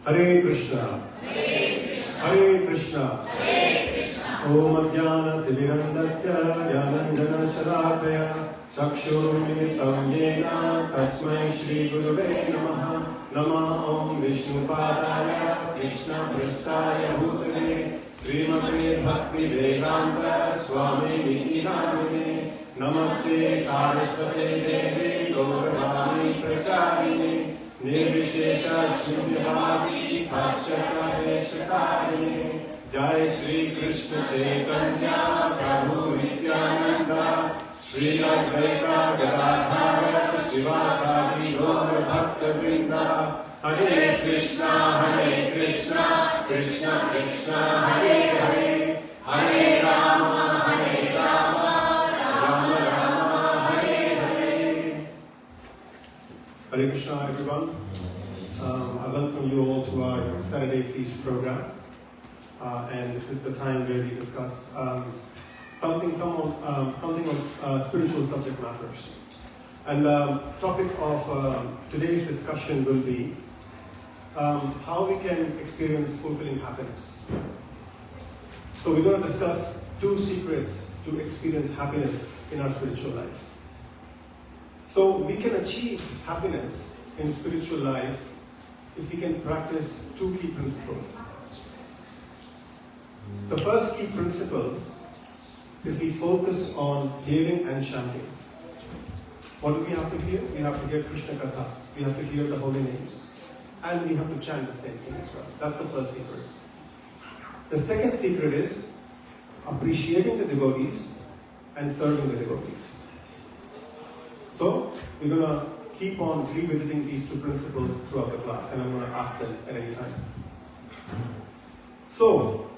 Hare Krishna. Hare Krishna. Om Ajnana Timirandasya Jnananjana Shalakaya Chakshurmilitam Yena Tasmai Shri Gurave Namaha. Nama Om Vishnu Padaya Krishna Prasthaya Bhutale Srimate Bhakti Vedanta Swami Niti Namine Namaste Saraswate Devi Gauravani Pracharini Nirvishesha Shunyavadi Paschata Deshakarine Jai Shri Krishna Chaitanya Prabhu Nityananda Shri Advaita Gadadhara Srivasadi Gaur Bhakta Vrinda Hare Krishna, Krishna Krishna, Hare Hare, Hare Rama, Rama Rama, Hare Hare. Hare Krishna, everyone. I welcome you all to our Saturday Feast program. And this is the time where we discuss something of spiritual subject matters. And the topic of today's discussion will be how we can experience fulfilling happiness. So we're going to discuss 2 secrets to experience happiness in our spiritual life. So we can achieve happiness in spiritual life if we can practice 2 key principles. The first key principle is we focus on hearing and chanting. What do we have to hear? We have to hear Krishna Katha. We have to hear the holy names. And we have to chant the same thing as well. That's the first secret. The second secret is appreciating the devotees and serving the devotees. So, we're going to keep on revisiting these 2 principles throughout the class, and I'm going to ask them at any time. So,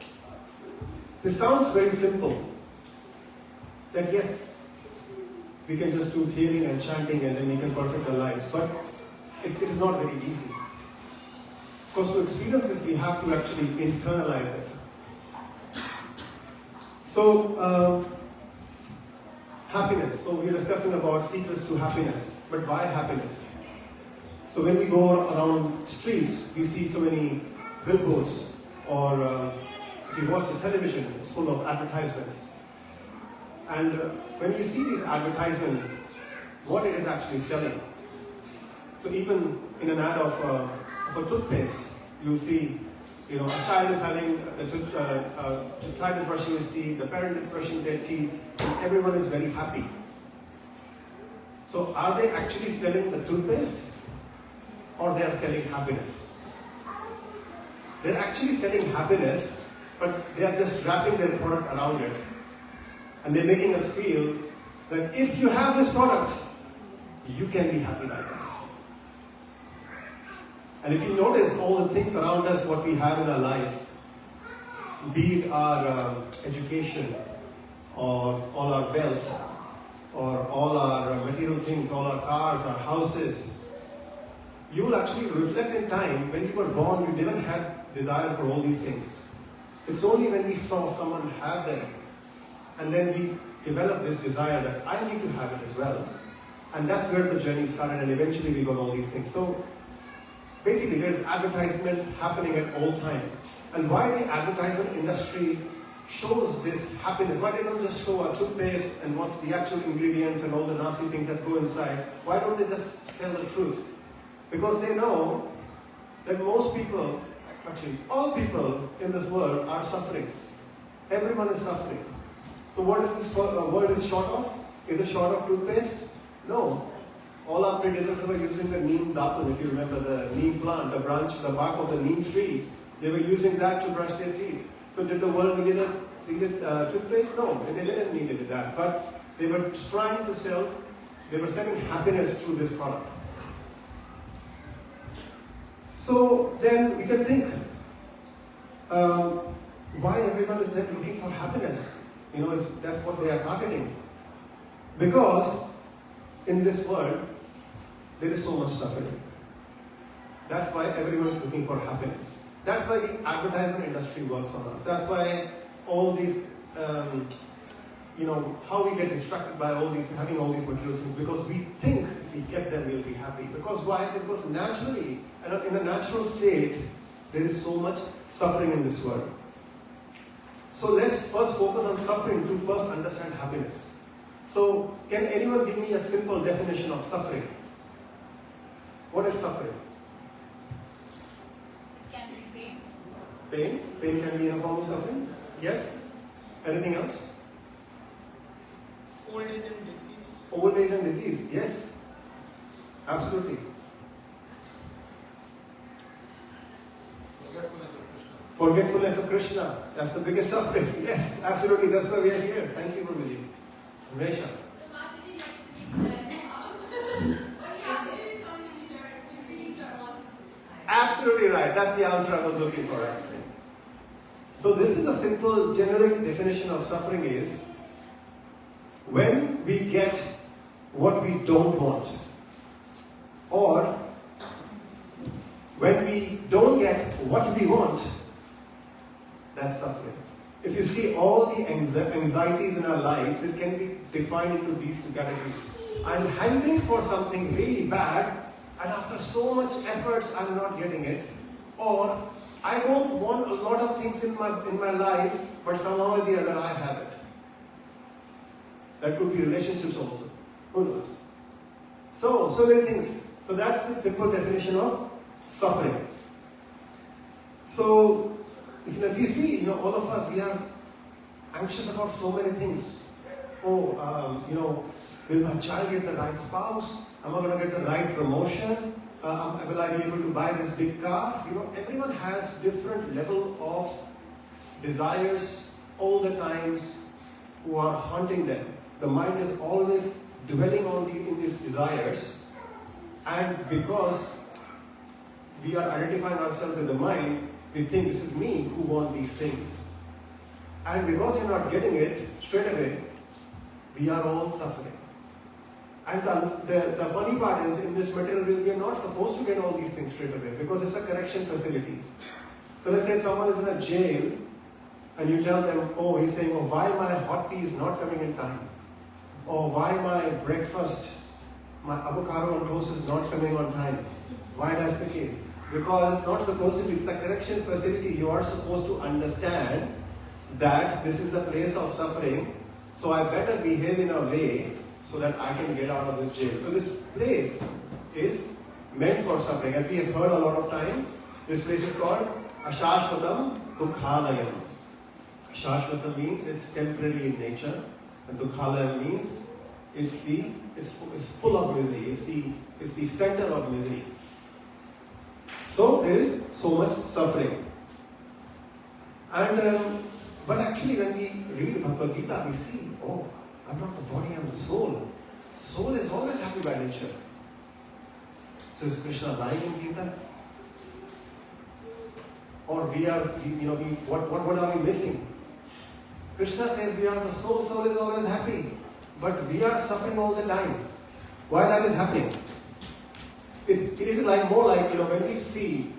this sounds very simple. That yes, we can just do hearing and chanting and then we can perfect our lives. But it is not very easy. Because to experience this, we have to actually internalize it. So, happiness. So, we are discussing about secrets to happiness. But why happiness? So, when we go around streets, we see so many billboards, or if you watch the television, it's full of advertisements. And when you see these advertisements, what it is actually selling. So even in an ad of a toothpaste, you'll see, a child is having the child is brushing his teeth, the parent is brushing their teeth, and everyone is very happy. So are they actually selling the toothpaste, or they are selling happiness? They're actually selling happiness, but they are just wrapping their product around it. And they're making us feel that if you have this product, you can be happy like us. And if you notice all the things around us, what we have in our life, be it our education, or all our wealth, or all our material things, all our cars, our houses, you will actually reflect in time, when you were born, you didn't have desire for all these things. It's only when we saw someone have them, and then we developed this desire that I need to have it as well. And that's where the journey started, and eventually we got all these things. So basically there's advertisement happening at all time. And why the advertisement industry shows this happiness, why they don't just show a toothpaste and what's the actual ingredients and all the nasty things that go inside, why don't they just tell the truth? Because they know that most people, actually all people in this world are suffering. Everyone is suffering. So what is this word is short of? Is it short of toothpaste? No. All our predecessors were using the neem datul, if you remember the neem plant, the bark of the neem tree. They were using that to brush their teeth. So did the world needed toothpaste? No, they didn't need that. But they were trying to sell, they were selling happiness through this product. So then we can think, why everyone is looking for happiness? If that's what they are targeting. Because in this world, there is so much suffering. That's why everyone is looking for happiness. That's why the advertisement industry works on us. That's why all these, how we get distracted by having all these material things. Because we think if we get them, we'll be happy. Because why? Because naturally, in a natural state, There is so much suffering in this world. So let's first focus on suffering to first understand happiness. So can anyone give me a simple definition of suffering? What is suffering? It can be pain. Pain? Pain can be a form of suffering? Yes? Anything else? Old age and disease. Old age and disease, yes. Absolutely. Forgetfulness of Krishna. That's the biggest suffering. Yes, absolutely. That's why we are here. Thank you, Guruji. Resha. Absolutely right. That's the answer I was looking for actually. So this is a simple generic definition of suffering is when we get what we don't want, or when we don't get what we want, that's suffering. If you see all the anxieties in our lives, it can be defined into these two categories. I'm hankering for something really bad, and after so much efforts, I'm not getting it. Or I don't want a lot of things in my life, but somehow or the other I have it. That could be relationships also. Who knows? So many things. So that's the simple definition of suffering. So if you see, all of us, we are anxious about so many things. Will my child get the right spouse? Am I going to get the right promotion? Will I be able to buy this big car? Everyone has different level of desires all the times who are haunting them. The mind is always dwelling on in these desires, and because we are identifying ourselves with the mind, we think this is me who want these things. And because you're not getting it straight away, we are all suffering. And the funny part is, in this material world, we are not supposed to get all these things straight away because it's a correction facility. So let's say someone is in a jail and you tell them, he's saying, why my hot tea is not coming in time? Or why my breakfast, my avocado on toast is not coming on time? Why that's the case? Because it's not supposed to be, it's a correction facility. You are supposed to understand that this is a place of suffering, so I better behave in a way so that I can get out of this jail. So this place is meant for suffering. As we have heard a lot of time, this place is called Ashashvatam Dukhalayam. Ashashvatam means it's temporary in nature, and Dukhalayam means it's full of misery. It's the center of misery. So there is so much suffering. And but actually, when we read Bhagavad Gita, we see, I'm not the body, I'm the soul. Soul is always happy by nature. So is Krishna lying in Gita? Or what are we missing? Krishna says we are the soul, soul is always happy. But we are suffering all the time. Why that is happening? It is more like, when we see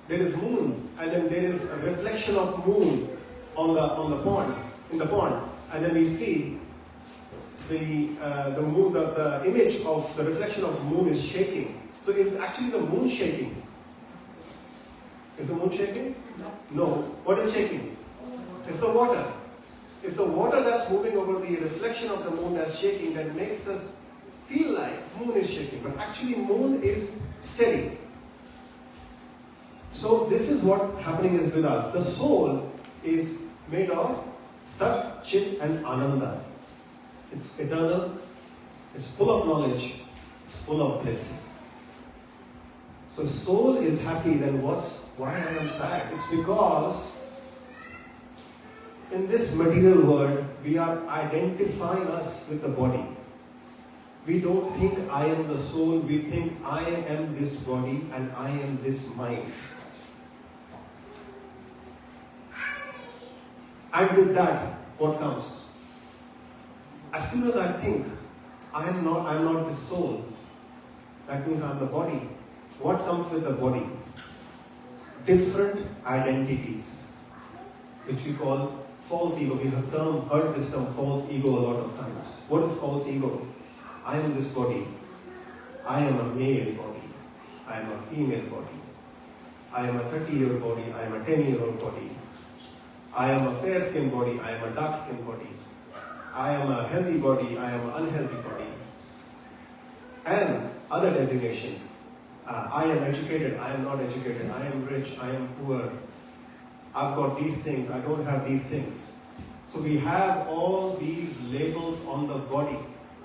there is moon, and then there is a reflection of moon in the pond, and then we see the moon, the image of the reflection of moon is shaking. So it's actually the moon shaking. Is the moon shaking? No. What is shaking? It's the water. It's the water that's moving over the reflection of the moon that's shaking that makes us feel like moon is shaking. But actually moon is steady. So this is what happening is with us. The soul is made of Sat, Chit and Ananda. It's eternal, it's full of knowledge, it's full of bliss. So soul is happy, then why I am sad? It's because in this material world, we are identifying us with the body. We don't think I am the soul, we think I am this body and I am this mind. And with that, what comes? As soon as I think I'm not the soul, that means I'm the body. What comes with the body? Different identities, which we call false ego. We have heard this term false ego a lot of times. What is false ego? I am this body. I am a male body. I am a female body. I am a 30-year-old body, I am a 10-year-old body. I am a fair-skinned body, I am a dark-skinned body. I am a healthy body, I am an unhealthy body. And other designation. I am educated, I am not educated. I am rich, I am poor. I've got these things, I don't have these things. So we have all these labels on the body.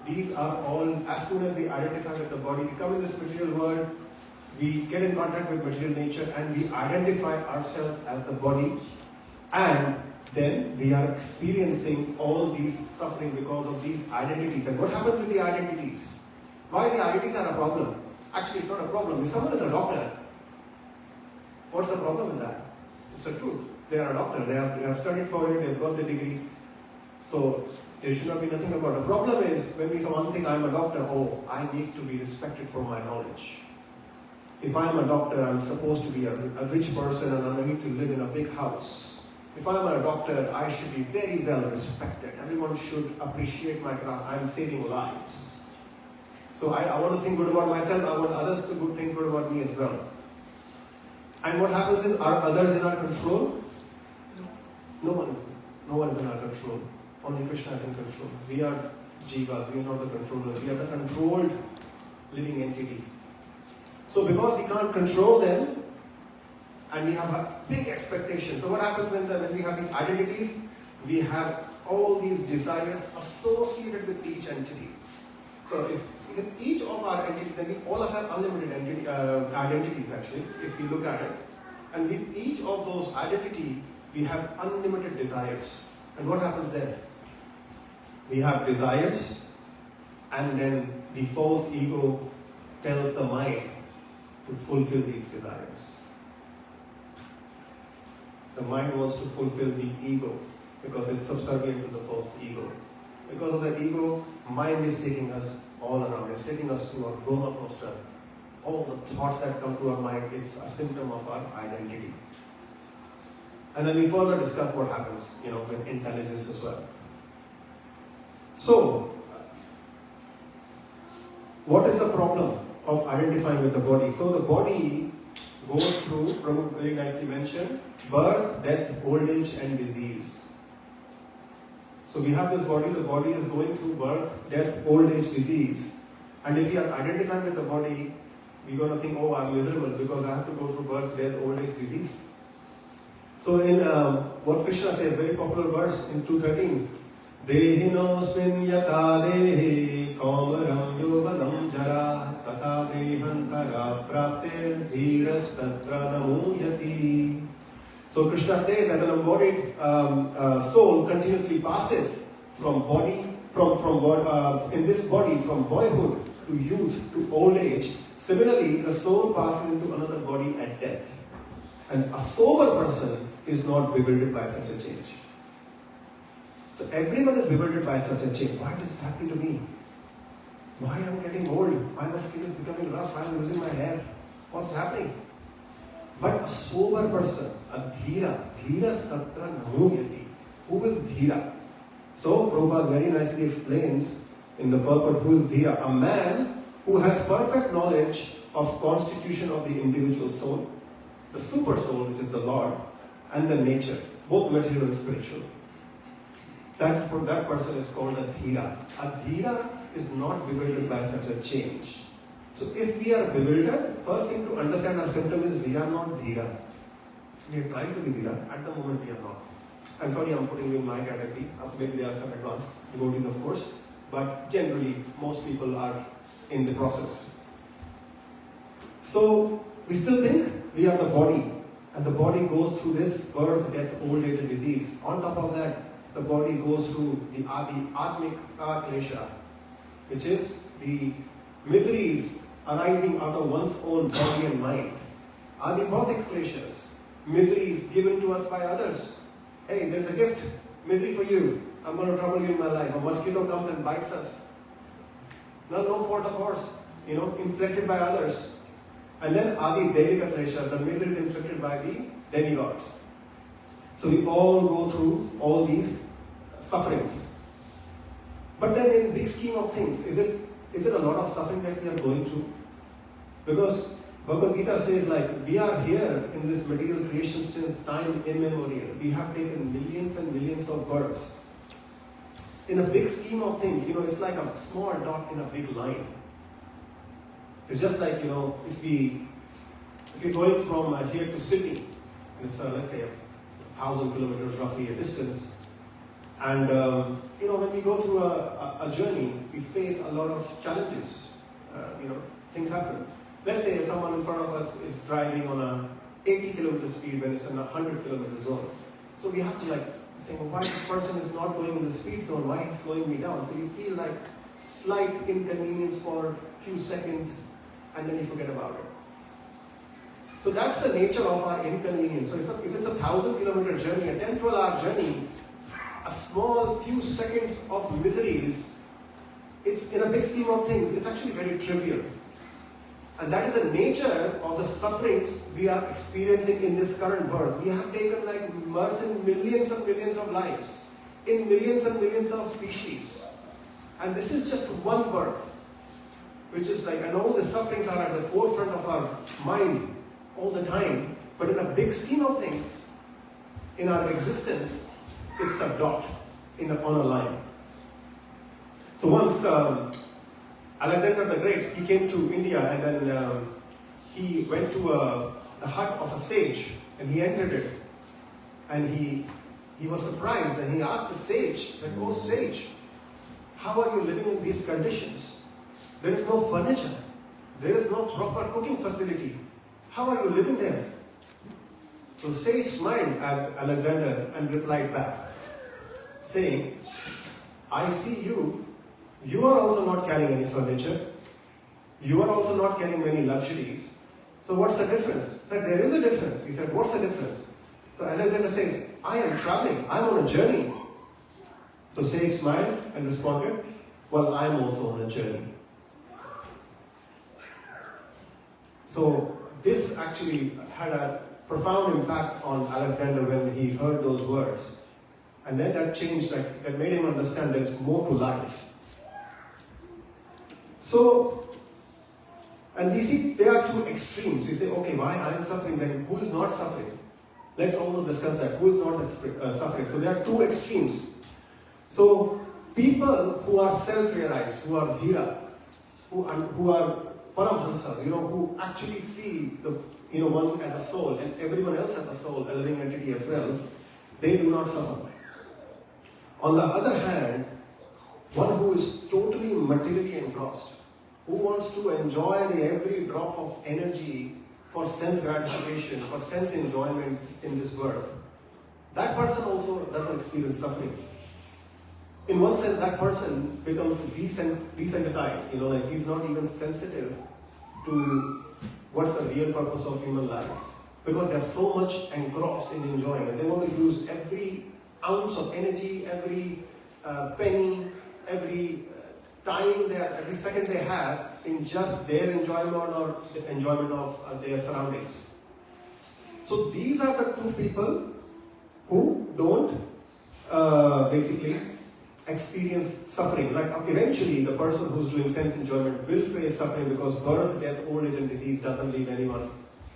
These are all, as soon as we identify with the body, we come in this material world, we get in contact with material nature, and we identify ourselves as the body, and then we are experiencing all these suffering because of these identities. And what happens with the identities? Why the identities are a problem? Actually, it's not a problem. If someone is a doctor, what's the problem in that? It's the truth. They are a doctor. They have studied for it. They have got the degree. So there should not be nothing about it. The problem is when we someone think I'm a doctor, oh, I need to be respected for my knowledge. If I'm a doctor, I'm supposed to be a rich person and I need to live in a big house. If I'm a doctor, I should be very well respected. Everyone should appreciate my craft. I'm saving lives. So I want to think good about myself. I want others to think good about me as well. And what happens is, are others in our control? No one is. No one is in our control. Only Krishna is in control. We are jivas. We are not the controllers. We are the controlled living entity. So because we can't control them, and we have a big expectation. So what happens when we have these identities? We have all these desires associated with each entity. So if each of our entities, then we all have unlimited identities actually, if we look at it. And with each of those identities, we have unlimited desires. And what happens then? We have desires, and then the false ego tells the mind to fulfill these desires. The mind wants to fulfill the ego because it's subservient to the false ego. Because of the ego, mind is taking us all around. It's taking us to a roller coaster. All the thoughts that come to our mind is a symptom of our identity. And then we further discuss what happens, with intelligence as well. So, what is the problem of identifying with the body? So the body goes through, Prabhu very nicely mentioned, birth, death, old age and disease. So we have this body, the body is going through birth, death, old age, disease. And if we are identifying with the body, we're going to think, oh, I'm miserable because I have to go through birth, death, old age, disease. So in what Krishna says, very popular verse in 2:13, Dehinosmin yata dehi kaumaram yoganam jara tata dehantara prapte dhiras tatra namuyati. So Krishna says that an embodied soul continuously passes from body, in this body, from boyhood to youth to old age. Similarly, the soul passes into another body at death. And a sober person is not bewildered by such a change. So everyone is bewildered by such a change. Why is this happening to me? Why am I getting old? Why my skin is becoming rough? I am losing my hair. What's happening? But a sober person, a dhira tatra namuyati. Who is dhira? So Prabhupada very nicely explains in the purport who is dhira. A man who has perfect knowledge of constitution of the individual soul, the super soul, which is the Lord, and the nature, both material and spiritual. That person is called a dhira. A dhira is not bewildered by such a change. So if we are bewildered, first thing to understand our symptom is we are not dhira. We are trying to be dhira. At the moment we are not. I'm sorry I'm putting you in my category. Maybe there are some advanced devotees of course. But generally most people are in the process. So we still think we are the body. And the body goes through this birth, death, old age and disease. On top of that, the body goes through the atmic klesha, which is the miseries arising out of one's own body and mind. Adi bhautik kleshas, miseries given to us by others. Hey, there's a gift, misery for you. I'm going to trouble you in my life. A mosquito comes and bites us. No fault of ours, inflicted by others. And then Adi Devika Klesha, the misery is inflicted by the demigods. So we all go through all these sufferings. But then in big scheme of things, is it a lot of suffering that we are going through? Because Bhagavad Gita says like, we are here in this material creation since time immemorial. We have taken millions and millions of births. In a big scheme of things, it's like a small dot in a big line. It's just like, if you're going from here to Sydney, and it's let's say 1,000 kilometers roughly a distance, and when we go through a journey, we face a lot of challenges. Things happen. Let's say someone in front of us is driving on a 80 kilometer speed when it's in a 100 kilometer zone. So we have to think, why this person is not going in the speed zone? Why he's slowing me down? So you feel like slight inconvenience for a few seconds, and then you forget about it. So that's the nature of our inconvenience. So if it's a 1,000 kilometer journey, a 10, 12-hour journey, a small few seconds of miseries, it's in a big scheme of things, it's actually very trivial. And that is the nature of the sufferings we are experiencing in this current birth. We have taken births in millions and millions of lives, in millions and millions of species. And this is just one birth, which is and all the sufferings are at the forefront of our mind all the time. But in a big scheme of things, in our existence, it's a dot on a line. So once Alexander the Great, he came to India, and then he went to the hut of a sage, and he entered it. And he was surprised, and he asked the sage, "Oh sage, how are you living in these conditions? There is no furniture. There is no proper cooking facility. How are you living there?" So sage smiled at Alexander and replied back, saying, "I see you. You are also not carrying any furniture. You are also not carrying many luxuries. So what's the difference?" That there is a difference. He said, "What's the difference?" So Alexander says, "I am traveling. I am on a journey." So sage smiled and responded, "Well, I am also on a journey." So this actually had a profound impact on Alexander when he heard those words. And then that changed, that made him understand there's more to life. So, and we see there are two extremes. You say, okay, why I am suffering, then who is not suffering? Let's also discuss that. Who is not suffering? So there are two extremes. So people who are self-realized, who are Hare, who are Paramhansas, who actually see the one as a soul and everyone else as a soul, a living entity as well, they do not suffer. On the other hand, one who is totally materially engrossed, who wants to enjoy every drop of energy for sense gratification, for sense enjoyment in this world, that person also doesn't experience suffering. In one sense, that person becomes desensitized, he's not even sensitive to what's the real purpose of human lives. Because they're so much engrossed in enjoying it. They want to use every ounce of energy, every penny, every time, every second they have in just their enjoyment or the enjoyment of their surroundings. So these are the two people who don't basically experience suffering. Eventually the person who's doing sense enjoyment will face suffering because birth, death, old age and disease doesn't leave anyone.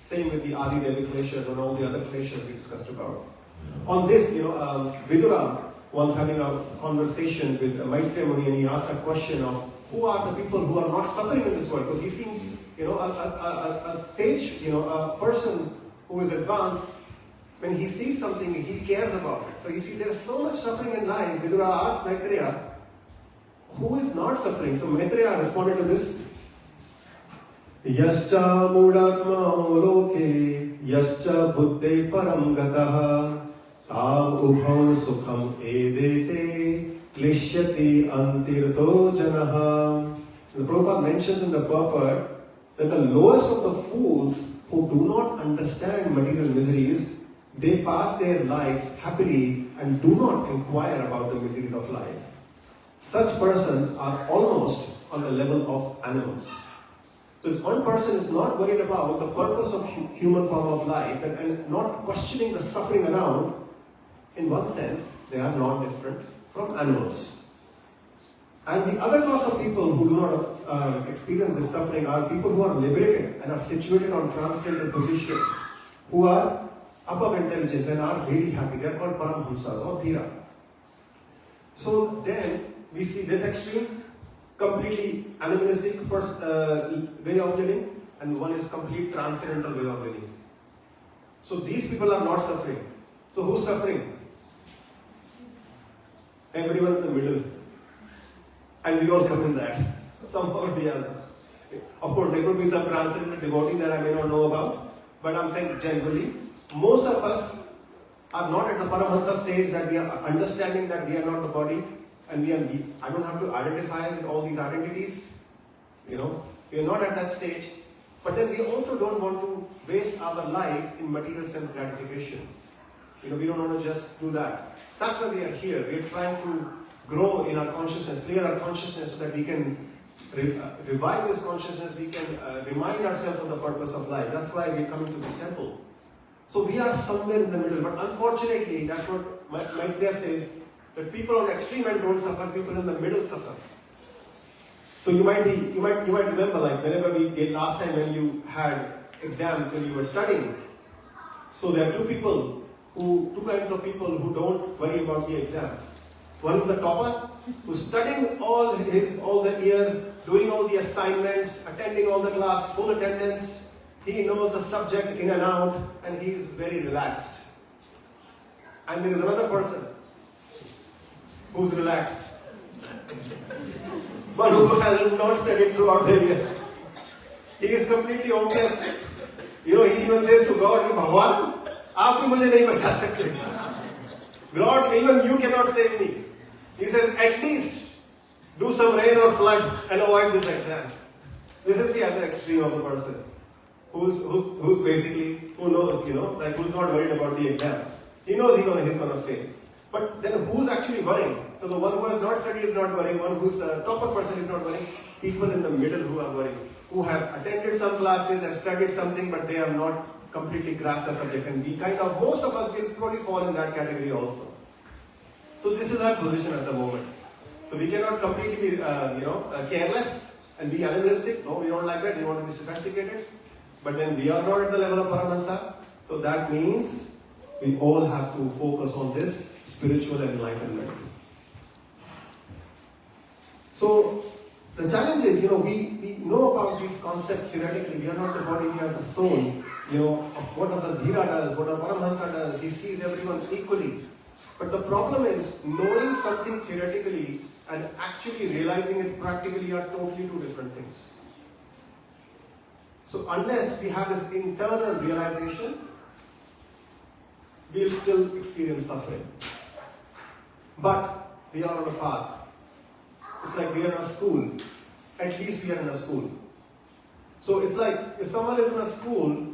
Same with the Adi Devi glaciers and all the other glaciers we discussed about. On this, Vidura once having a conversation with Maitreya Muni, and he asked a question of who are the people who are not suffering in this world? Because he seemed, a sage, a person who is advanced, when he sees something, he cares about it. So you see, there is so much suffering in life. Vidura asked Maitreya, who is not suffering? So Maitreya responded to this, Yascha mudatma loke, yascha buddhe param gataha, tam ubhav sukham edete, klishyati antirto janaha. The Prabhupada mentions in the purport that the lowest of the fools who do not understand material miseries, they pass their lives happily and do not inquire about the miseries of life. Such persons are almost on the level of animals. So if one person is not worried about the purpose of human form of life and not questioning the suffering around, in one sense, they are not different from animals. And the other class of people who do not experience this suffering are people who are liberated and are situated on transcendental position, who are above intelligence and are really happy. They are called Paramhamsas or Dhira. So then we see this extreme, completely animalistic way of living, and one is complete transcendental way of living. So these people are not suffering. So who's suffering? Everyone in the middle. And we all come in that, somehow or the other. Of course, there could be some transcendental devotee that I may not know about, but I'm saying generally, most of us are not at the Paramahansa stage that we are understanding that we are not the body, and I don't have to identify with all these identities. We are not at that stage. But then we also don't want to waste our life in material sense gratification. We don't want to just do that. That's why we are here. We are trying to grow in our consciousness, clear our consciousness so that we can revive this consciousness, we can remind ourselves of the purpose of life. That's why we are coming to this temple. So we are somewhere in the middle, but unfortunately, that's what Maitreya says, that people on extreme end don't suffer, people in the middle suffer. So you might remember, like whenever we did last time when you had exams, when you were studying. So there are two kinds of people who don't worry about the exams. One is the topper, who's studying all the year, doing all the assignments, attending all the class, full attendance. He knows the subject in and out, and he is very relaxed. And there is another person who's relaxed. One who has not studied throughout the year. He is completely hopeless. He even says to God, Bhagwan, aap bhi mujhe nahi bacha sakte. Lord, even you cannot save me. He says, at least do some rain or flood and avoid this exam. This is the other extreme of the person who's basically, who knows, like who's not worried about the exam. He knows he's going to fail. But then who's actually worrying? So the one who has not studied is not worrying, one who's the topper person is not worrying. People in the middle who are worrying, who have attended some classes, have studied something, but they have not completely grasped the subject. And most of us will probably fall in that category also. So this is our position at the moment. So we cannot completely be, careless and be animalistic. No, we don't like that. We want to be sophisticated. But then we are not at the level of Paramahansa. So that means we all have to focus on this spiritual enlightenment. So the challenge is, we know about these concepts theoretically. We are not the body, we are the soul. Of what the Dhira does, what a Paramahansa does. He sees everyone equally. But the problem is, knowing something theoretically and actually realizing it practically are totally two different things. So unless we have this internal realization, we'll still experience suffering. But we are on a path. It's like we are in a school. At least we are in a school. So it's like, if someone is in a school,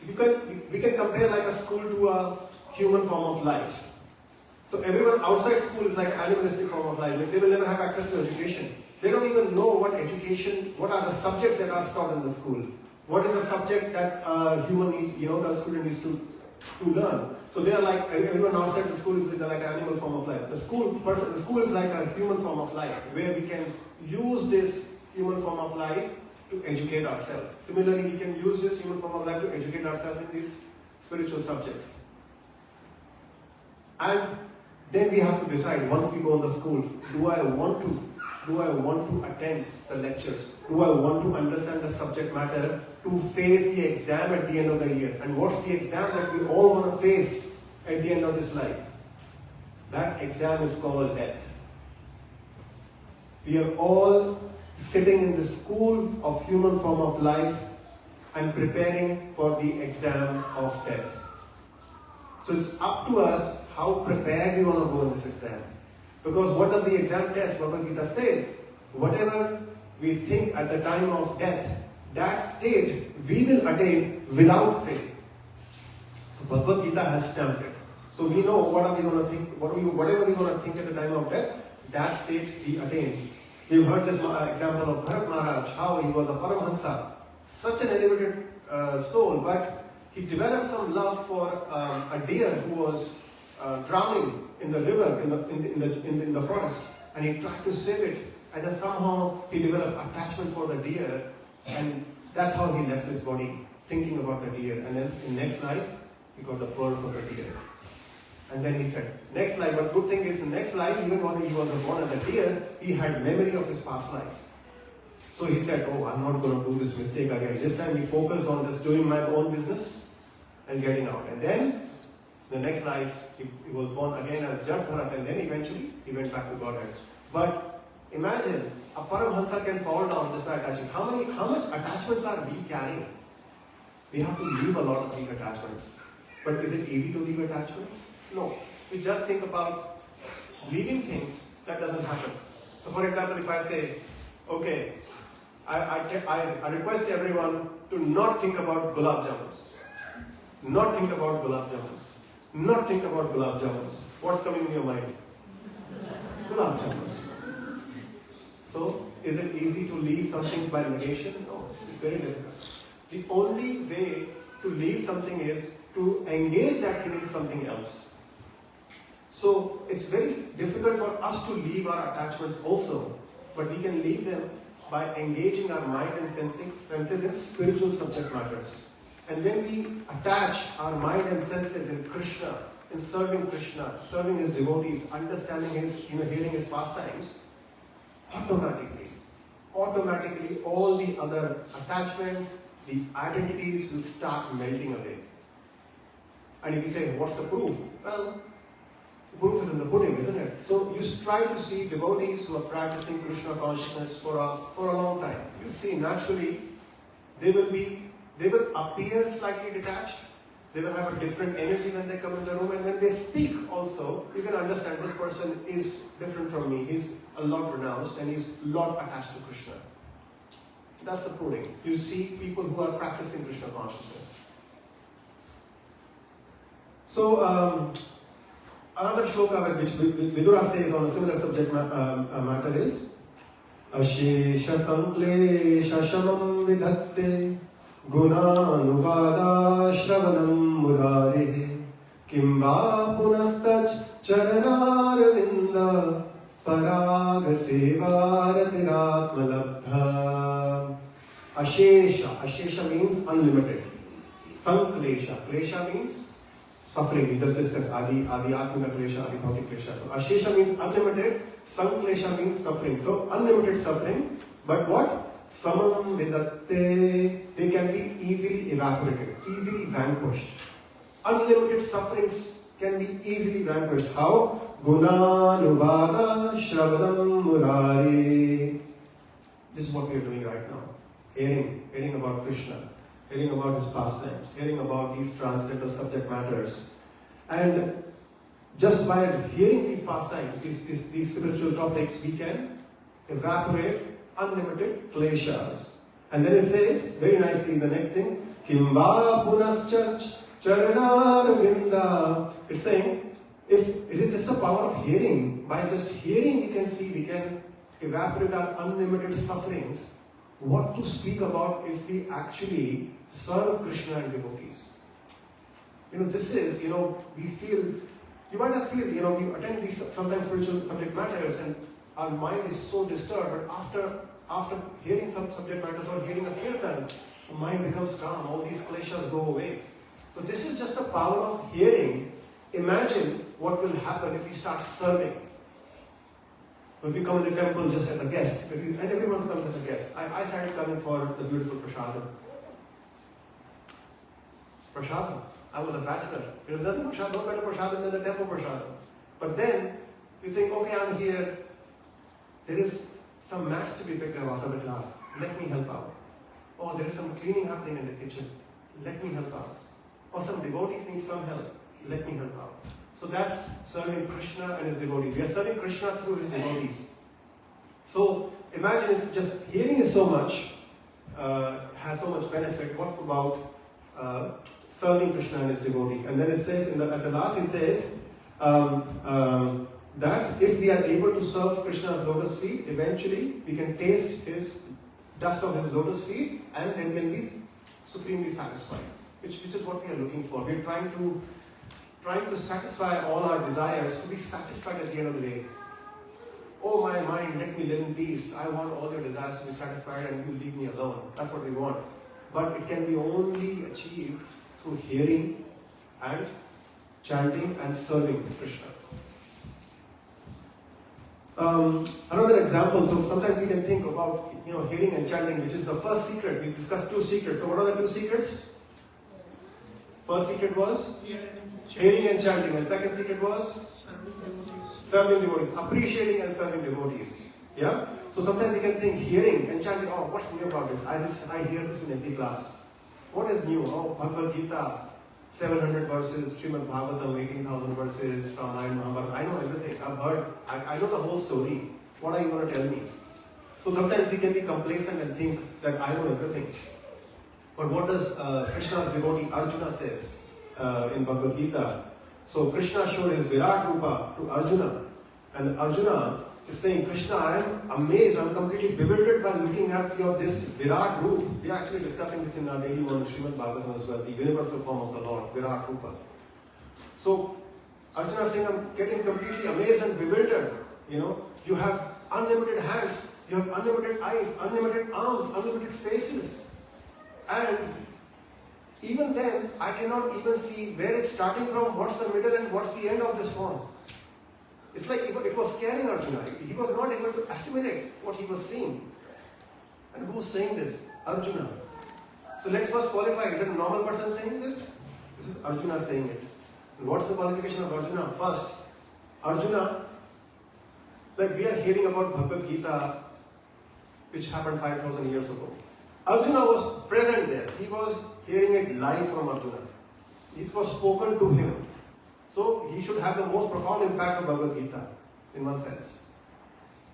we can compare like a school to a human form of life. So everyone outside school is like an animalistic form of life. They will never have access to education. They don't even know what are the subjects that are taught in the school. What is the subject that human needs, the student needs to learn. So they are like, everyone outside the school is like an animal form of life. The school is like a human form of life, where we can use this human form of life to educate ourselves. Similarly, we can use this human form of life to educate ourselves in these spiritual subjects. And then we have to decide, once we go in the school, do I want to attend the lectures? Do I want to understand the subject matter to face the exam at the end of the year? And what's the exam that we all want to face at the end of this life? That exam is called death. We are all sitting in the school of human form of life and preparing for the exam of death. So it's up to us how prepared we want to go in this exam. Because what does the exam test? Bhagavad Gita says, whatever we think at the time of death, that state we will attain without fail. So Bhagavad Gita has stamped it. So we know what are we going to think, whatever we going to think at the time of death, that state we attain. We've heard this example of Bharat Maharaj, how he was a Paramahansa, such an elevated soul, but he developed some love for a deer who was drowning in the river, in the forest, and he tried to save it. And then somehow he developed attachment for the deer, and that's how he left his body, thinking about the deer. And then in next life, he got the pearl for the deer. And then he said, next life, but good thing is, in next life, even when he was born as a deer, he had memory of his past life. So he said, oh, I'm not going to do this mistake again. This time he focused on just doing my own business and getting out. And then, the next life, he was born again as Jat Bharat, and then eventually he went back to Godhead. But imagine, a Paramhansa can fall down just by attaching. How much attachments are we carrying? We have to leave a lot of these attachments. But is it easy to leave attachment? No. We just think about leaving things, that doesn't happen. So for example, if I say, okay, I request everyone to not think about gulab jamuns. Not think about gulab jamuns. Not think about gulab jamuns. What's coming in your mind? Gulab jamuns. So, is it easy to leave something by negation? No, it's very difficult. The only way to leave something is to engage that thing in something else. So, it's very difficult for us to leave our attachments also, but we can leave them by engaging our mind and senses in spiritual subject matters. And when we attach our mind and senses in Krishna, in serving Krishna, serving his devotees, understanding his, hearing his pastimes, automatically all the other attachments, the identities will start melting away. And if you say, what's the proof? Well, the proof is in the pudding, isn't it? So you try to see devotees who are practicing Krishna consciousness for a long time. You see, naturally, they will appear slightly detached. They will have a different energy when they come in the room, and when they speak also, you can understand this person is different from me. He's a lot renounced and he's a lot attached to Krishna. That's the proving. You see people who are practicing Krishna consciousness. So, another shloka which Vidura says on a similar subject matter is Ashesha Sanklesha Shamam Vidhatte Gunanuvada Shravanam Murare Kimba Punastach Charanaravinda Paraga Sevaratiratma Labdha. Ashesha means unlimited. Sanklesha. Klesha means suffering. We just discussed Adi Atmika Klesha, Adi Bhautik Klesha. So Ashesha means unlimited. Sanklesha means suffering. So unlimited suffering. But what? Samam Vidatte. They can be easily evaporated, easily vanquished. Unlimited sufferings can be easily vanquished. How? Gunanuvada Shravanam Murari. This is what we are doing right now. Hearing about Krishna, hearing about his pastimes, hearing about these transcendental subject matters. And just by hearing these pastimes, these spiritual topics, we can evaporate unlimited kleshas. And then it says, very nicely, the next thing, Kimba Punaschach Charanaravinda. It's saying, if it is just the power of hearing, by just hearing we can evaporate our unlimited sufferings. What to speak about if we actually serve Krishna and devotees? This is, we feel, you might have feel, we attend these sometimes spiritual subject matters and our mind is so disturbed, but after hearing some subject matters or hearing a kirtan, the mind becomes calm, all these kleshas go away. So this is just the power of hearing. Imagine what will happen if we start serving. When we come in the temple just as a guest, and everyone comes as a guest. I started coming for the beautiful prasadam. Prasadam. I was a bachelor. There was nothing prasadam, no better prasadam than the temple prasadam. But then, you think, okay, I'm here. There is some mats to be picked up after the class. Let me help out. Oh, there is some cleaning happening in the kitchen. Let me help out. Or some devotees need some help. Let me help out. So that's serving Krishna and his devotees. We are serving Krishna through his devotees. So imagine if just hearing is so much, has so much benefit, what about serving Krishna and his devotees? And then it says, at the last it says, that if we are able to serve Krishna's lotus feet, eventually we can taste his dust of his lotus feet and then can be supremely satisfied. Which is what we are looking for. We are trying to satisfy all our desires, to be satisfied at the end of the day. oh my mind, let me live in peace. I want all your desires to be satisfied and you leave me alone. That's what we want. But it can be only achieved through hearing and chanting and serving Krishna. Another example, so sometimes we can think about hearing and chanting, which is the first secret. We discussed 2 secrets. So what are the 2 secrets? First secret was hearing and chanting, and second secret was serving devotees, appreciating and serving devotees. Yeah? So sometimes you can think hearing and chanting, oh, what's new about it? I hear this in every class. What is new? Oh, Bhagavad Gita, 700 verses, Srimad Bhagavatam, 18,000 verses, Ramayana, Mahabharata. I know everything. I've heard. I know the whole story. What are you going to tell me? So sometimes we can be complacent and think that I know everything. But what does Krishna's devotee Arjuna says in Bhagavad Gita? So Krishna showed his Virat Rupa to Arjuna. And Arjuna is saying, Krishna, I am amazed, I am completely bewildered by looking at this Virat Rupa. We are actually discussing this in our daily morning Srimad Bhagavatam as well, the universal form of the Lord, Virat Rupa. So Arjuna is saying, I am getting completely amazed and bewildered. You have unlimited hands, you have unlimited eyes, unlimited arms, unlimited faces. And even then, I cannot even see where it's starting from, what's the middle and what's the end of this form. It's like it was scaring Arjuna. He was not able to assimilate what he was seeing. And who's saying this? Arjuna. So let's first qualify. Is it a normal person saying this? This is Arjuna saying it. And what's the qualification of Arjuna? First, Arjuna, like we are hearing about Bhagavad Gita, which happened 5,000 years ago. Arjuna was present there. He was hearing it live from Arjuna. It was spoken to him. So he should have the most profound impact of Bhagavad Gita, in one sense.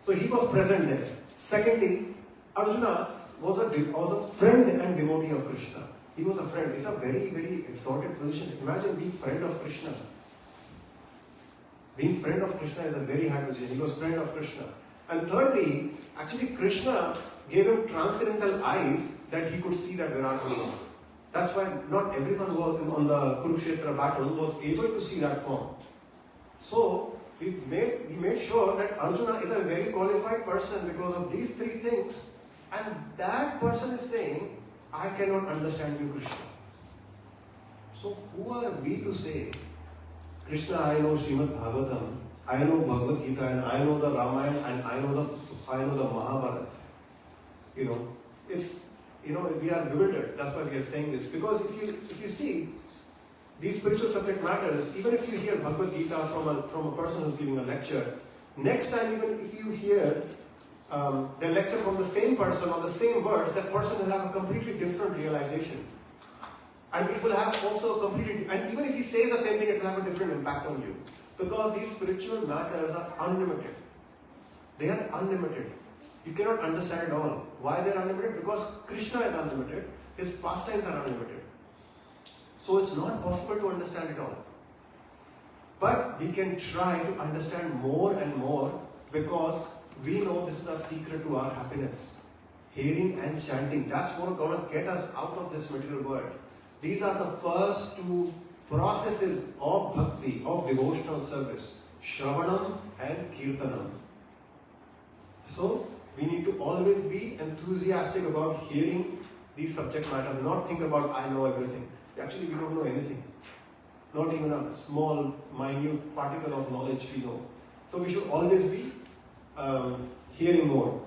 So he was present there. Secondly, Arjuna was a friend and devotee of Krishna. He was a friend. It's a very, very exalted position. Imagine being friend of Krishna. Being friend of Krishna is a very high position. He was friend of Krishna. And thirdly, actually Krishna gave him transcendental eyes that he could see that Virat Rupa. That's why not everyone was on the Kurukshetra battle was able to see that form. So we made sure that Arjuna is a very qualified person because of these 3 things. And that person is saying, I cannot understand you, Krishna. So who are we to say, Krishna, I know Srimad Bhagavatam, I know Bhagavad Gita, and I know the Ramayana, and I know the Mahabharata. We are bewildered. That's why we are saying this. Because if you see these spiritual subject matters, even if you hear Bhagavad Gita from a person who's giving a lecture, next time even if you hear the lecture from the same person on the same verse, that person will have a completely different realization. And it will have also a completely, and even if he says the same thing, it will have a different impact on you. Because these spiritual matters are unlimited. They are unlimited. You cannot understand it all. Why they are unlimited? Because Krishna is unlimited. His pastimes are unlimited. So it's not possible to understand it all. But we can try to understand more and more because we know this is our secret to our happiness. Hearing and chanting. That's what's going to get us out of this material world. These are the first 2 processes of bhakti, of devotional service. Shravanam and Kirtanam. So, we need to always be enthusiastic about hearing these subject matters, not think about I know everything. Actually, we don't know anything. Not even a small, minute particle of knowledge we know. So we should always be hearing more.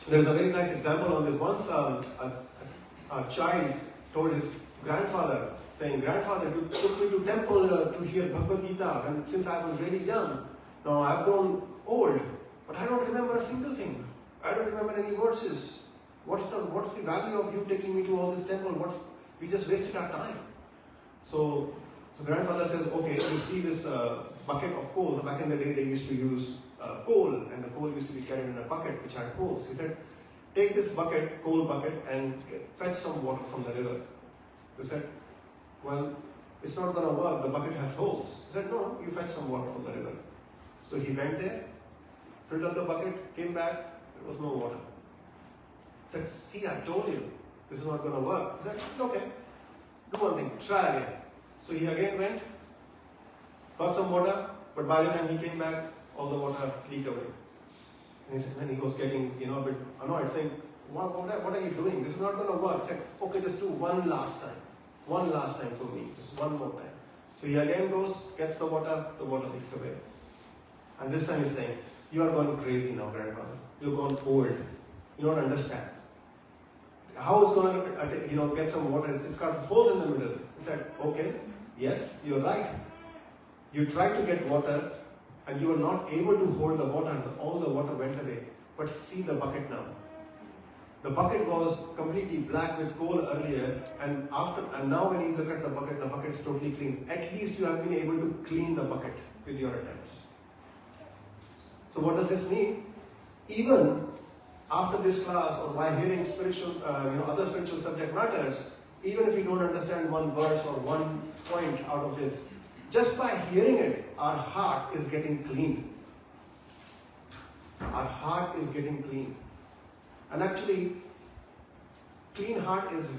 There's a very nice example on this. Once a child told his grandfather, saying, Grandfather, you took me to temple to hear Bhagavad Gita and since I was really young. Now I've grown old. But I don't remember a single thing. I don't remember any verses. What's the value of you taking me to all this temple? We just wasted our time. So grandfather says, okay, you see this bucket of coal. Back in the day, they used to use coal, and the coal used to be carried in a bucket which had holes. He said, take this bucket, coal bucket, and fetch some water from the river. He said, well, it's not going to work. The bucket has holes. He said, no, you fetch some water from the river. So he went there, filled up the bucket, came back, there was no water. He said, see, I told you, this is not going to work. He said, okay, do one thing, try again. So he again went, got some water, but by the time he came back, all the water leak away. And then he was getting, a bit annoyed, saying, what are you doing? This is not going to work. He said, okay, just do one last time. One last time for me. Just one more time. So he again goes, gets the water leaks away. And this time he's saying, you are going crazy now, grandmother. You're gone old. You don't understand. How is going to, get some water? It's got holes in the middle. He said, okay, yes, you're right. You tried to get water and you were not able to hold the water. All the water went away. But see the bucket now. The bucket was completely black with coal earlier, and now when you look at the bucket is totally clean. At least you have been able to clean the bucket with your attempts. So what does this mean? Even after this class, or by hearing spiritual, other spiritual subject matters, even if you don't understand one verse or one point out of this, just by hearing it, our heart is getting clean. Our heart is getting clean. And actually, clean heart is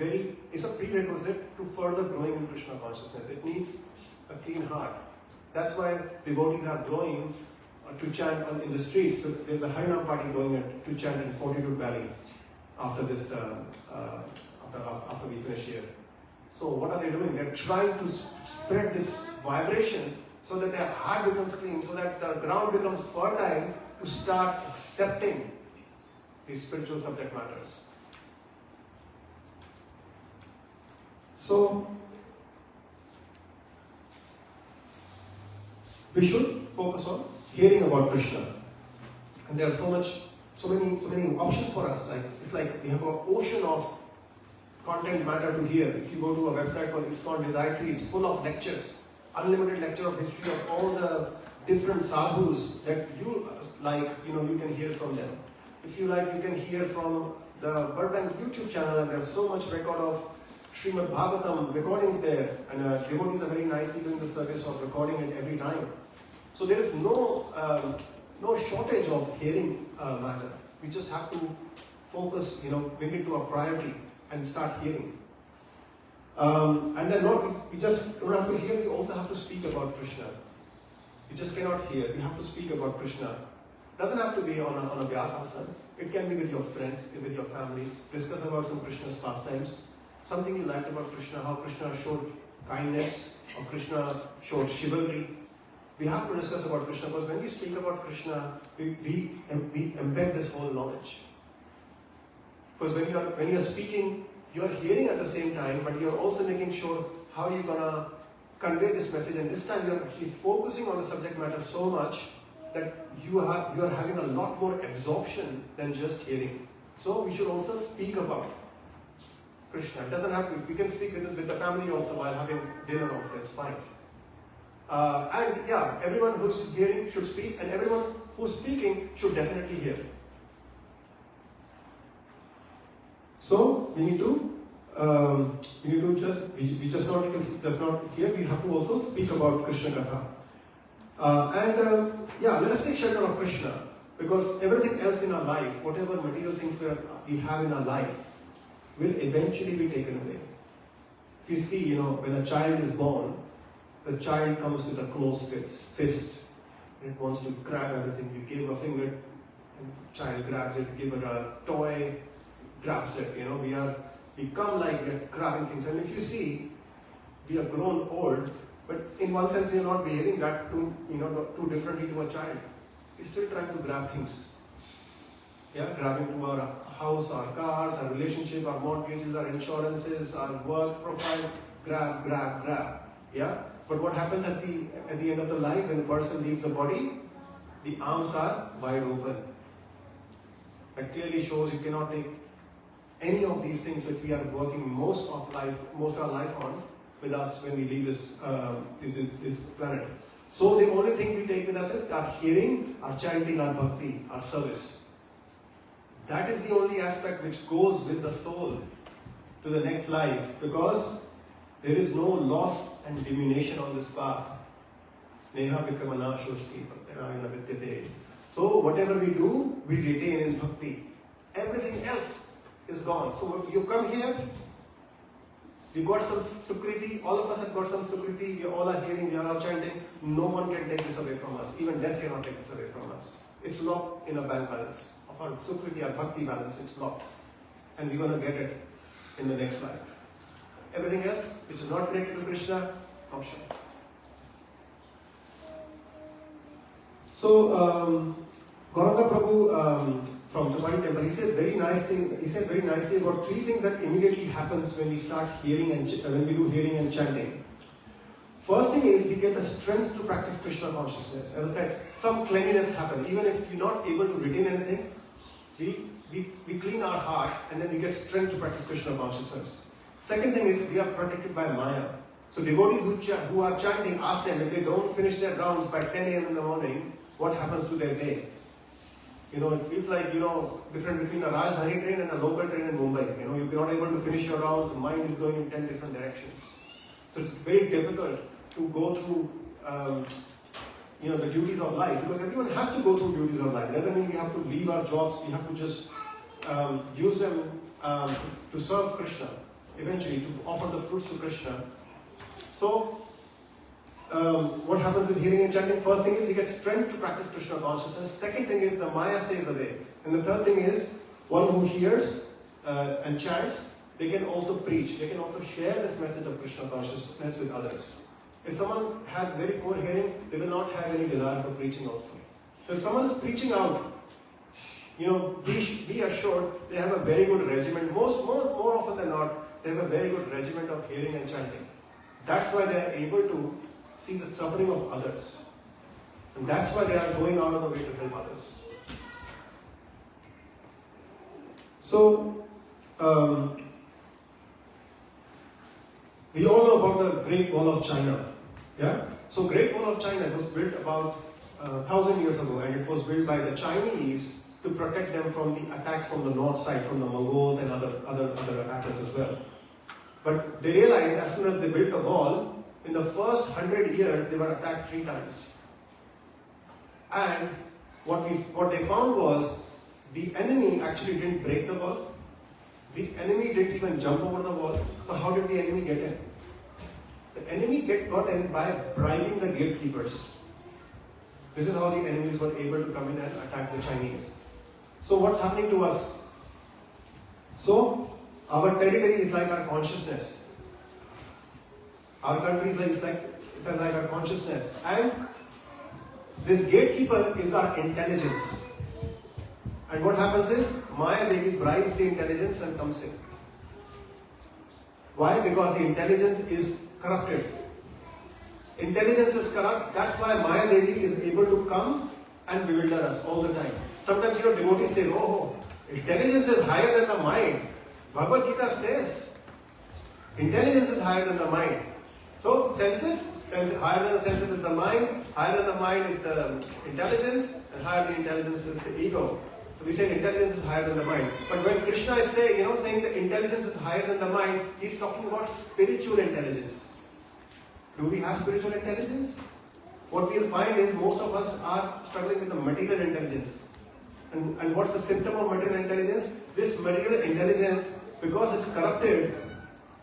a prerequisite to further growing in Krishna consciousness. It needs a clean heart. That's why devotees are going to chant in the streets. So there's a Harinam party going to chant in Fortitude Valley after this, after we finish here. So what are they doing? They're trying to spread this vibration so that their heart becomes clean, so that the ground becomes fertile to start accepting these spiritual subject matters. So, we should focus on hearing about Krishna. And there are so many options for us. It's like we have an ocean of content matter to hear. If you go to a website called ISKCON Desire Tree, it's full of lectures, unlimited lecture of history of all the different sadhus that you like, you can hear from them. If you like, you can hear from the Burbank YouTube channel, and there's so much record of Srimad Bhagavatam recordings there, and devotees are very nicely doing the service of recording it every time. So there is no shortage of hearing matter. We just have to focus, make it to a priority and start hearing. And then we just don't have to hear, we also have to speak about Krishna. We just cannot hear, we have to speak about Krishna. Doesn't have to be on a Vyasasana. It can be with your friends, with your families. Discuss about some Krishna's pastimes. Something you liked about Krishna, how Krishna showed kindness, or Krishna showed chivalry. We have to discuss about Krishna, because when we speak about Krishna, we embed this whole knowledge. Because when you're speaking, you're hearing at the same time, but you're also making sure how you're gonna convey this message. And this time you're actually focusing on the subject matter so much that you are having a lot more absorption than just hearing. So we should also speak about Krishna. It doesn't have to. We can speak with the family also while having dinner also. It's fine. Everyone who's hearing should speak, and everyone who's speaking should definitely hear. So we need to just not hear. We have to also speak about Krishna Katha. Let us take shelter of Krishna, because everything else in our life, whatever material things we have in our life, will eventually be taken away. If you see, when a child is born, the child comes with a closed fist. It wants to grab everything. You give a finger, and the child grabs it. Give it a toy, grabs it. We come like we're grabbing things. And if you see, we are grown old, but in one sense we are not behaving that too differently to a child. We're still trying to grab things. Grabbing to our house, our cars, our relationship, our mortgages, our insurances, our work profile. Grab. But what happens at the end of the life, when a person leaves the body? The arms are wide open. That clearly shows you cannot take any of these things which we are working most of our life on with us when we leave this planet. So the only thing we take with us is our hearing, our chanting, our bhakti, our service. That is the only aspect which goes with the soul to the next life, because there is no loss and diminution on this path. Neha vikramana shoshti bhaktirayana vidyate. So whatever we do, we retain in bhakti. Everything else is gone. So when you come here, We got some sukriti, all of us have got some sukriti, we all are hearing, we are all chanting. No one can take this away from us. Even death cannot take this away from us. It's locked in a bank balance. Of our sukriti, our bhakti balance, it's locked. And we're going to get it in the next life. Everything else, which is not connected to Krishna, optional. So, Gauranga Prabhu from Jamadagni temple, he said very nice thing. He said very nicely about 3 things that immediately happens when we start hearing and when we do hearing and chanting. First thing is we get the strength to practice Krishna consciousness. As I said, some cleanliness happens. Even if you're not able to retain anything, we clean our heart and then we get strength to practice Krishna consciousness. Second thing is we are protected by Maya. So devotees who are chanting, ask them if they don't finish their rounds by 10 a.m. in the morning, what happens to their day? It feels like, different between a Rajdhani train and a local train in Mumbai. You're not able to finish your rounds, the mind is going in 10 different directions. So it's very difficult to go through, the duties of life, because everyone has to go through duties of life. It doesn't mean we have to leave our jobs, we have to just use them to serve Krishna, eventually, to offer the fruits to Krishna. So, what happens with hearing and chanting? First thing is we get strength to practice Krishna consciousness. Second thing is the Maya stays away. And the third thing is one who hears and chants, they can also preach. They can also share this message of Krishna consciousness with others. If someone has very poor hearing, they will not have any desire for preaching also. So if someone is preaching out, be assured they have a very good regiment. More often than not, they have a very good regiment of hearing and chanting. That's why they are able to see the suffering of others. And that's why they are going out of the way to help others. So, we all know about the Great Wall of China. Yeah? So, Great Wall of China was built about 1,000 years ago, and it was built by the Chinese to protect them from the attacks from the north side, from the Mongols and other attackers as well. But they realized as soon as they built the wall, in the first 100 years, they were attacked 3 times. And what they found was, the enemy actually didn't break the wall. The enemy didn't even jump over the wall. So how did the enemy get in? The enemy got in by bribing the gatekeepers. This is how the enemies were able to come in and attack the Chinese. So what's happening to us? So, our territory is like our consciousness. Our country is like our consciousness. And this gatekeeper is our intelligence. And what happens is, Maya Devi bribes the intelligence and comes in. Why? Because the intelligence is corrupted. Intelligence is corrupt. That's why Maya Devi is able to come and bewilder us all the time. Sometimes devotees say, intelligence is higher than the mind. Bhagavad Gita says, intelligence is higher than the mind. So, senses, higher than the senses is the mind, higher than the mind is the intelligence, and higher than the intelligence is the ego. So we say intelligence is higher than the mind. But when Krishna is saying the intelligence is higher than the mind, he's talking about spiritual intelligence. Do we have spiritual intelligence? What we'll find is most of us are struggling with the material intelligence. And what's the symptom of material intelligence? This material intelligence, because it's corrupted,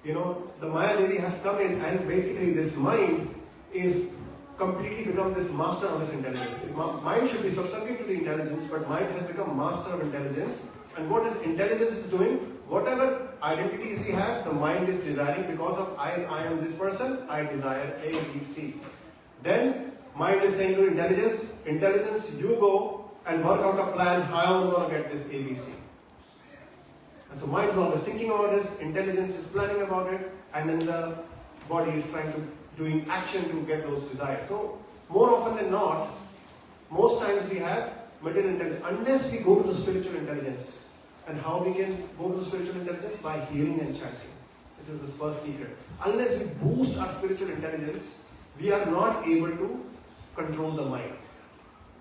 the Maya Devi has come in, and basically this mind is completely become this master of this intelligence. Mind should be subservient to the intelligence, but mind has become master of intelligence. And what this intelligence is doing, whatever identities we have, the mind is desiring because of I am this person, I desire A, B, C. Then mind is saying to intelligence, you go and work out a plan how I'm going to get this A, B, C. And so mind is always thinking about this, intelligence is planning about it, and then the body is doing action to get those desires. So, more often than not, most times we have material intelligence, unless we go to the spiritual intelligence. And how we can go to the spiritual intelligence? By hearing and chanting. This is the first secret. Unless we boost our spiritual intelligence, we are not able to control the mind.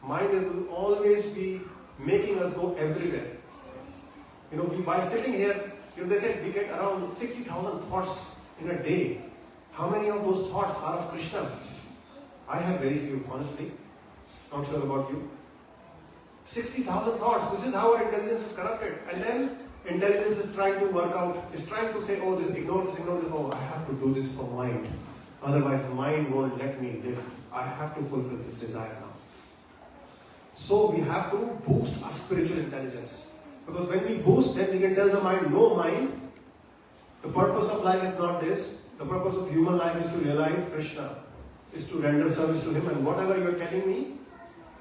Mind will always be making us go everywhere. By sitting here, they said we get around 60,000 thoughts in a day. How many of those thoughts are of Krishna? I have very few, honestly. Not sure about you. 60,000 thoughts. This is how our intelligence is corrupted. And then intelligence is trying to work out, is trying to say, oh, ignore this. Oh, I have to do this for mind. Otherwise, mind won't let me live. I have to fulfill this desire now. So we have to boost our spiritual intelligence. Because when we boost, then we can tell the mind, no mind, the purpose of life is not this. The purpose of human life is to realize Krishna, is to render service to Him, and whatever you are telling me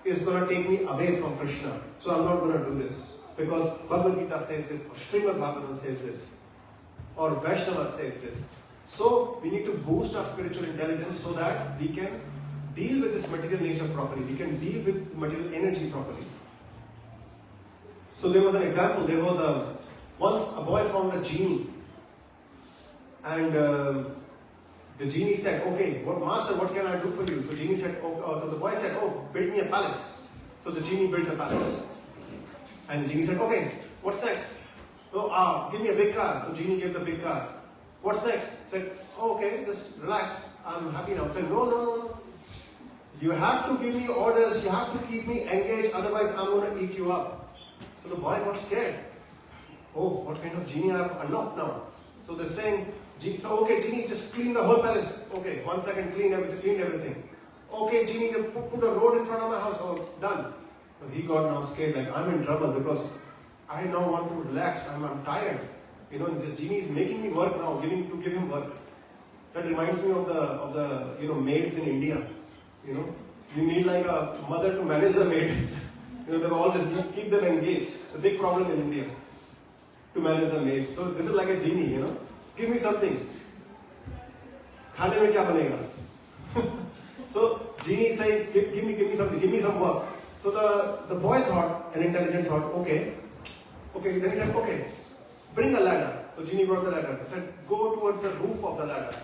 is going to take me away from Krishna. So I'm not going to do this. Because Bhagavad Gita says this, or Srimad Bhagavatam says this, or Vaishnava says this. So we need to boost our spiritual intelligence so that we can deal with this material nature properly. We can deal with material energy properly. So there was an example. There was once a boy found a genie. And the genie said, okay, master, what can I do for you? So genie said, so the boy said, oh, build me a palace. So the genie built a palace. And genie said, okay, what's next? Oh, give me a big car. So genie gave the big car. What's next? Said, oh, okay, just relax. I'm happy now. Said, no. You have to give me orders. You have to keep me engaged. Otherwise, I'm going to eat you up. So the boy got scared. Oh, what kind of genie I have unlocked now? So they're saying, so okay, genie, just clean the whole palace. Okay, 1 second, cleaned everything. Okay, genie, put a road in front of my house. Oh, done. So he got now scared, like I'm in trouble because I now want to relax. I'm tired. This genie is making me work now, give him work. That reminds me of the maids in India. You need like a mother to manage the maids. They're all just keep them engaged. A big problem in India to manage the maids. So this is like a genie. Give me something. Khane mein kya banega? So genie is saying, give me something, give me some work. So the boy thought, an intelligent thought, okay. Then he said, okay, bring a ladder. So genie brought the ladder. He said, go towards the roof of the ladder.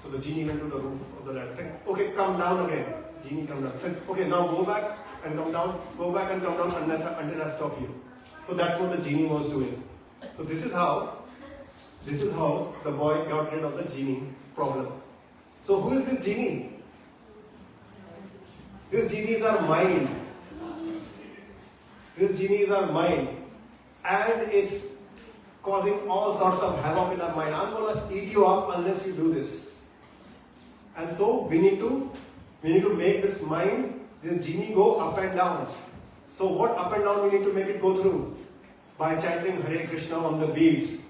So the genie went to the roof of the ladder. He said, okay, come down again. Genie come down. He said, okay, now go back and come down. Go back and come down until I stop you. So that's what the genie was doing. So this is how the boy got rid of the genie problem. So who is this genie? This genie is our mind. This genie is our mind. And it's causing all sorts of havoc in our mind. I'm going to eat you up unless you do this. And so we need to make this mind, this genie go up and down. So what up and down we need to make it go through? By chanting Hare Krishna on the beads.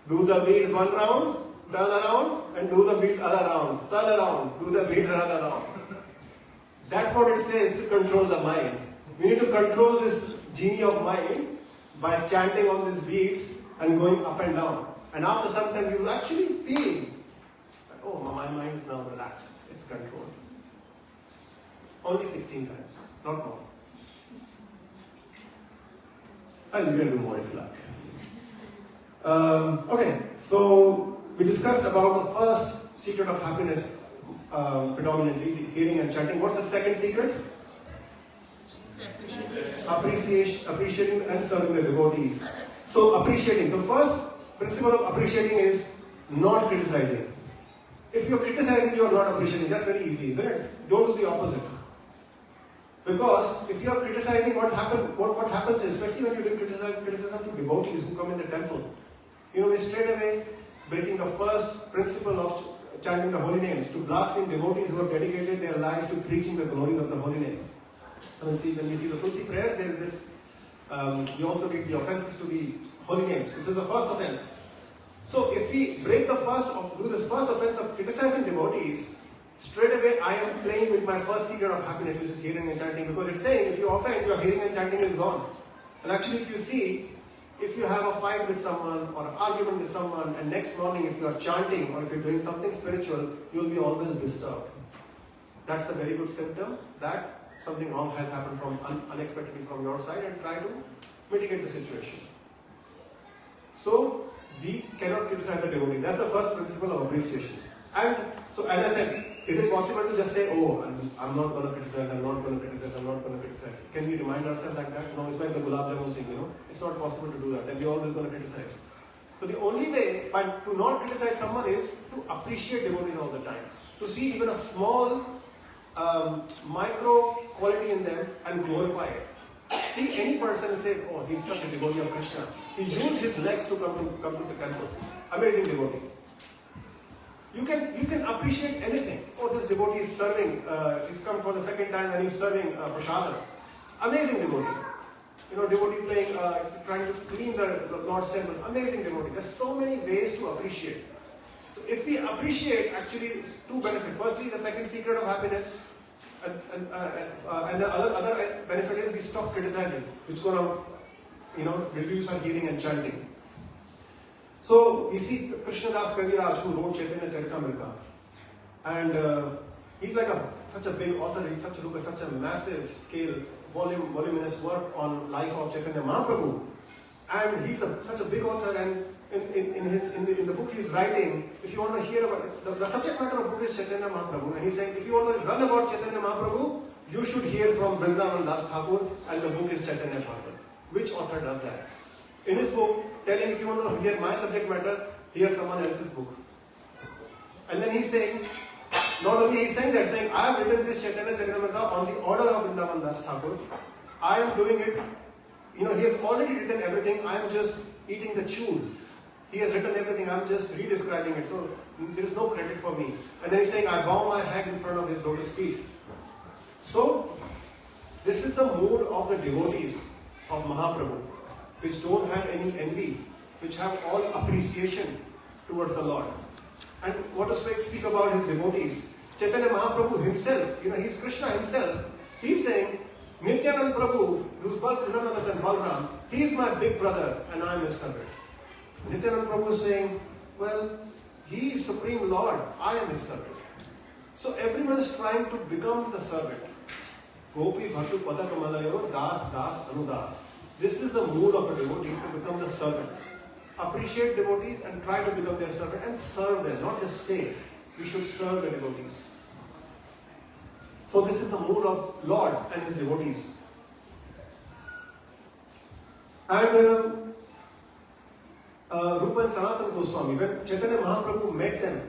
Do the beads one round, turn around, and do the beads other round. Turn around, do the beads another round. That's what it says to control the mind. We need to control this genie of mind by chanting on these beads and going up and down. And after some time you will actually feel that, oh, my mind is now relaxed. It's controlled. Only 16 times, not more. And you can do more if you like. Okay, so we discussed about the first secret of happiness, predominantly hearing and chanting. What's the second secret? Appreciating and serving the devotees. So appreciating. The first principle of appreciating is not criticizing. If you're criticizing, you're not appreciating. That's very easy, isn't it? Don't do the opposite. Because if you are criticizing, what happens is, especially when you do criticism to devotees who come in the temple, we're straight away breaking the first principle of chanting the holy names, to blasting devotees who have dedicated their lives to preaching the glories of the holy name. When we see the Tulsi prayers, there is this, we also read the offenses to the holy names. This is the first offense. So if we do this first offense of criticizing devotees, straight away I am playing with my first secret of happiness, which is hearing and chanting, because it's saying if you offend, your hearing and chanting is gone. And actually if you see, if you have a fight with someone or an argument with someone, and next morning if you are chanting or if you're doing something spiritual, you will be always disturbed. That's a very good symptom that something wrong has happened unexpectedly from your side, and try to mitigate the situation. So we cannot criticize the devotee. That's the first principle of appreciation. And so as I said, is it possible to just say, oh, I'm not going to criticize, I'm not going to criticize, I'm not going to criticize? Can we remind ourselves like that? No, it's like the Gulab Jamun thing, It's not possible to do that, and we're always going to criticize. So the only way to not criticize someone is to appreciate devotees all the time. To see even a small micro quality in them and glorify it. see any person and say, oh, he's such a devotee of Krishna. He used his legs to come to the temple. Amazing devotee. You can appreciate anything. Oh, this devotee is serving. He's come for the second time and he's serving prasadam. Amazing devotee. Devotee playing, trying to clean the Lord's temple. Amazing devotee. There's so many ways to appreciate. So if we appreciate, actually, two benefits. Firstly, the second secret of happiness, and the other benefit is we stop criticizing, which is going to, reduce our hearing and chanting. So we see Krishnadas Kaviraj, who wrote Chaitanya Charitamrita, and he's like such a big author. He's such a massive scale, voluminous work on life of Chaitanya Mahaprabhu, and he's such a big author. And in the book he's writing, if you want to hear about it, the subject matter of the book is Chaitanya Mahaprabhu, and he's saying if you want to learn about Chaitanya Mahaprabhu, you should hear from Vrindavan Das Thakur, and the book is Chaitanya Thakur. Which author does that? In his book, telling if you want to hear my subject matter, hear someone else's book. And then he's saying, not only he's saying that, saying, I have written this Chaitanya Charitamrita on the order of Vrindavan Das Thakur. I am doing it, he has already written everything, I am just eating the tune. He has written everything, I am just re-describing it, so there is no credit for me. And then he's saying, I bow my head in front of his lotus feet. So, this is the mood of the devotees of Mahaprabhu, which don't have any envy, which have all appreciation towards the Lord. And what to speak about his devotees? Chaitanya Mahaprabhu himself, he's Krishna himself. He's saying, Nityanand Prabhu, who's none other than Balram, he is my big brother and I am his servant. Nityanand Prabhu is saying, well, he is Supreme Lord, I am his servant. So everyone is trying to become the servant. Gopi Bhattu Pada Kamalayo Das Das Anudas. This is the mood of a devotee, to become the servant. Appreciate devotees and try to become their servant and serve them, not just say. We should serve the devotees. So this is the mood of Lord and his devotees. And Rupa and Sanatana Goswami, when Chaitanya Mahaprabhu met them,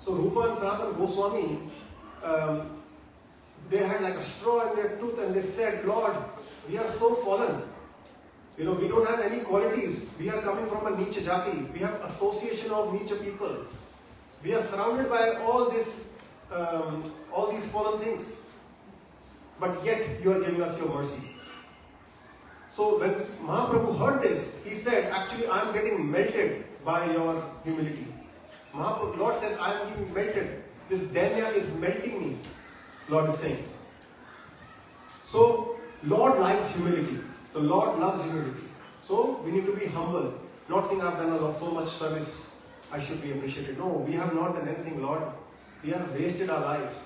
so Rupa and Sanatana Goswami, they had like a straw in their tooth and they said, Lord, we are so fallen. We don't have any qualities. We are coming from a Nicha Jati. We have association of Nicha people. We are surrounded by all these fallen things. But yet you are giving us your mercy. So when Mahaprabhu heard this, he said, actually I am getting melted by your humility. Lord says, I am getting melted. This Danya is melting me. Lord is saying. So Lord likes humility. The Lord loves humility. So we need to be humble. Not think I've done so much service, I should be appreciated. No, we have not done anything, Lord. We have wasted our life.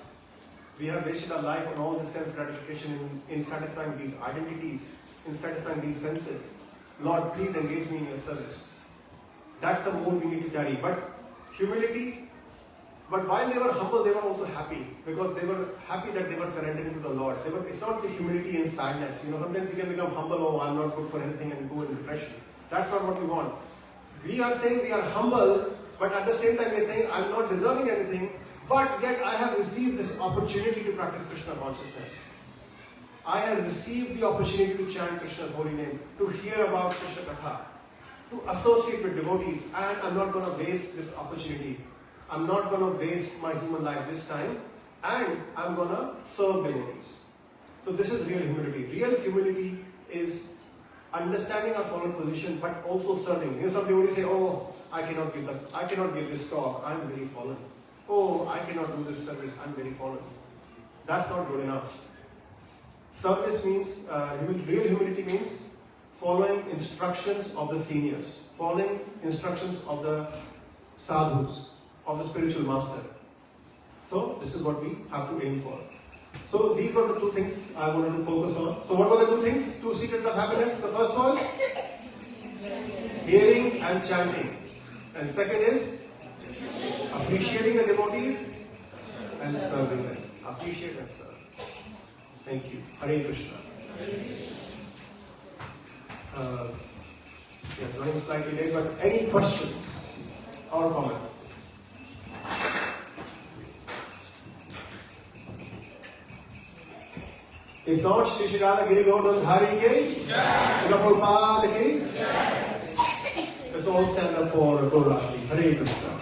We have wasted our life on all the sense gratification in satisfying these identities, in satisfying these senses. Lord, please engage me in your service. That's the mood we need to carry. But humility, but while they were humble, they were also happy. Because they were happy that they were surrendering to the Lord. It's not the humility in sadness. Sometimes we can become humble, oh, I'm not good for anything, and go in depression. That's not what we want. We are saying we are humble, but at the same time we are saying I'm not deserving anything, but yet I have received this opportunity to practice Krishna consciousness. I have received the opportunity to chant Krishna's holy name, to hear about Krishna Katha, to associate with devotees, and I'm not going to waste this opportunity. I'm not going to waste my human life this time, and I'm going to serve devotees. So this is real humility. Real humility is understanding our fallen position, but also serving. Some devotees say, oh, I cannot give this talk, I'm very fallen. Oh, I cannot do this service, I'm very fallen. That's not good enough. Service means, real humility means following instructions of the seniors, following instructions of the sadhus, of the spiritual master. So this is what we have to aim for. So these were the two things I wanted to focus on. So what were the two things? Two secrets of happiness. The first was hearing and chanting. And second is appreciating the devotees and serving them. Appreciate and serve. Thank you. Hare Krishna. We are running slightly late, but any questions or comments? If not, Shri Shri Radha Giri Govardhan Hari Ki, Srila Prabhupada Ki. Let's all stand up for Gauraki. Hare Krishna.